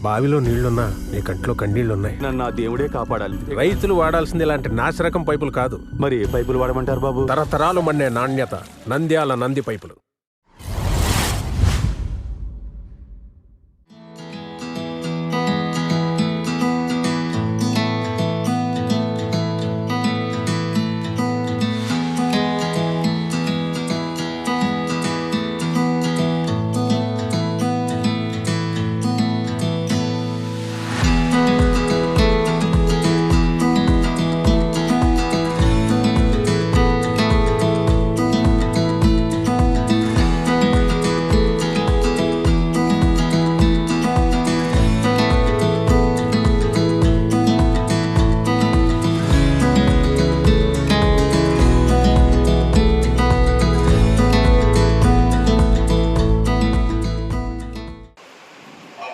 బావిలో నీళ్లున్నా నీ కంట్లో కన్నీళ్లున్నాయి. నన్ను ఆ దేవుడే కాపాడాలి. రైతులు వాడాల్సింది ఇలాంటి నాసిరకం పైపులు కాదు. మరి ఏ పైపులు వాడమంటారు బాబు? తరతరాలు మన్నే నాణ్యత నంద్యాల నంది పైపులు.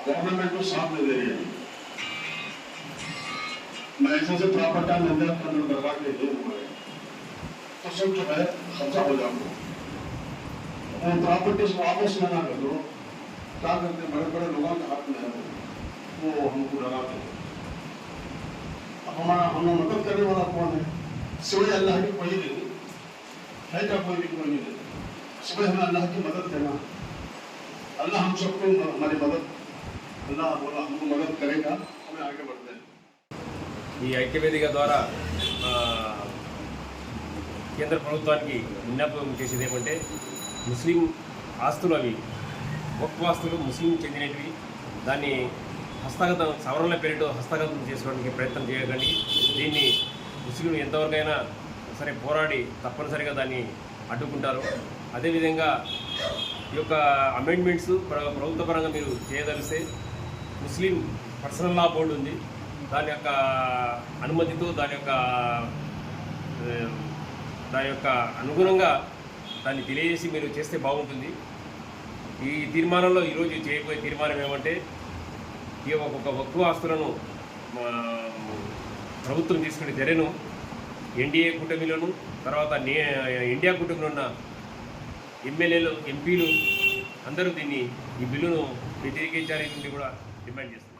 गवर्नमेंट को साथ दे रही है। मैं ऐसे से प्रॉपर्टी नंदियाल के अंदर दरबार के लिए हुआ है तो सब जो है खर्चा हो जाएगा। वो प्रॉपर्टीज वापस ना कर दो, क्या करते बड़े बड़े लोगों के हाथ में है वो हमको डराते हैं। अब हमारा हमें मदद करने वाला कौन है? सिवाय अल्लाह की कोई नहीं है, क्या कोई भी कोई नहीं है। सिवाय हमें अल्लाह की मदद करना, अल्लाह हम सबको हमारी मदद अल्लाह बोला हमको मदद करेगा, हमें आगे बढ़ते हैं। ఈ ఐక్యవేదిక ద్వారా కేంద్ర ప్రభుత్వానికి విన్నపం చేసేది ఏమంటే ముస్లిం ఆస్తులు అవి వక్ఫ్ ఆస్తులు ముస్లిం చెందినవి, దాన్ని హస్తగతం సవరణల పేరుతో హస్తగతం చేసుకోవడానికి ప్రయత్నం చేయకండి. దీన్ని ముస్లింలు ఎంతవరకైనా సరే పోరాడి తప్పనిసరిగా దాన్ని అడ్డుకుంటారు. అదేవిధంగా ఈ యొక్క అమెండ్మెంట్స్ ప్రభుత్వ పరంగా మీరు చేయదలిస్తే ముస్లిం పర్సనల్ లా బోర్డు ఉంది, దాని యొక్క అనుమతితో దాని యొక్క అనుగుణంగా దాన్ని తెలియజేసి మీరు చేస్తే బాగుంటుంది. ఈ తీర్మానంలో ఈరోజు చేయబోయే తీర్మానం ఏమంటే ఈ ఒక్కొక్క వక్ఫ్ ఆస్తులను ప్రభుత్వం తీసుకునే చర్యను ఎన్డీఏ కూటమిలోను తర్వాత ఇండియా కూటమిలో ఉన్న ఎమ్మెల్యేలు ఎంపీలు అందరూ దీన్ని ఈ బిల్లును వ్యతిరేకించాలని కూడా డిమాండ్ చేస్తారు.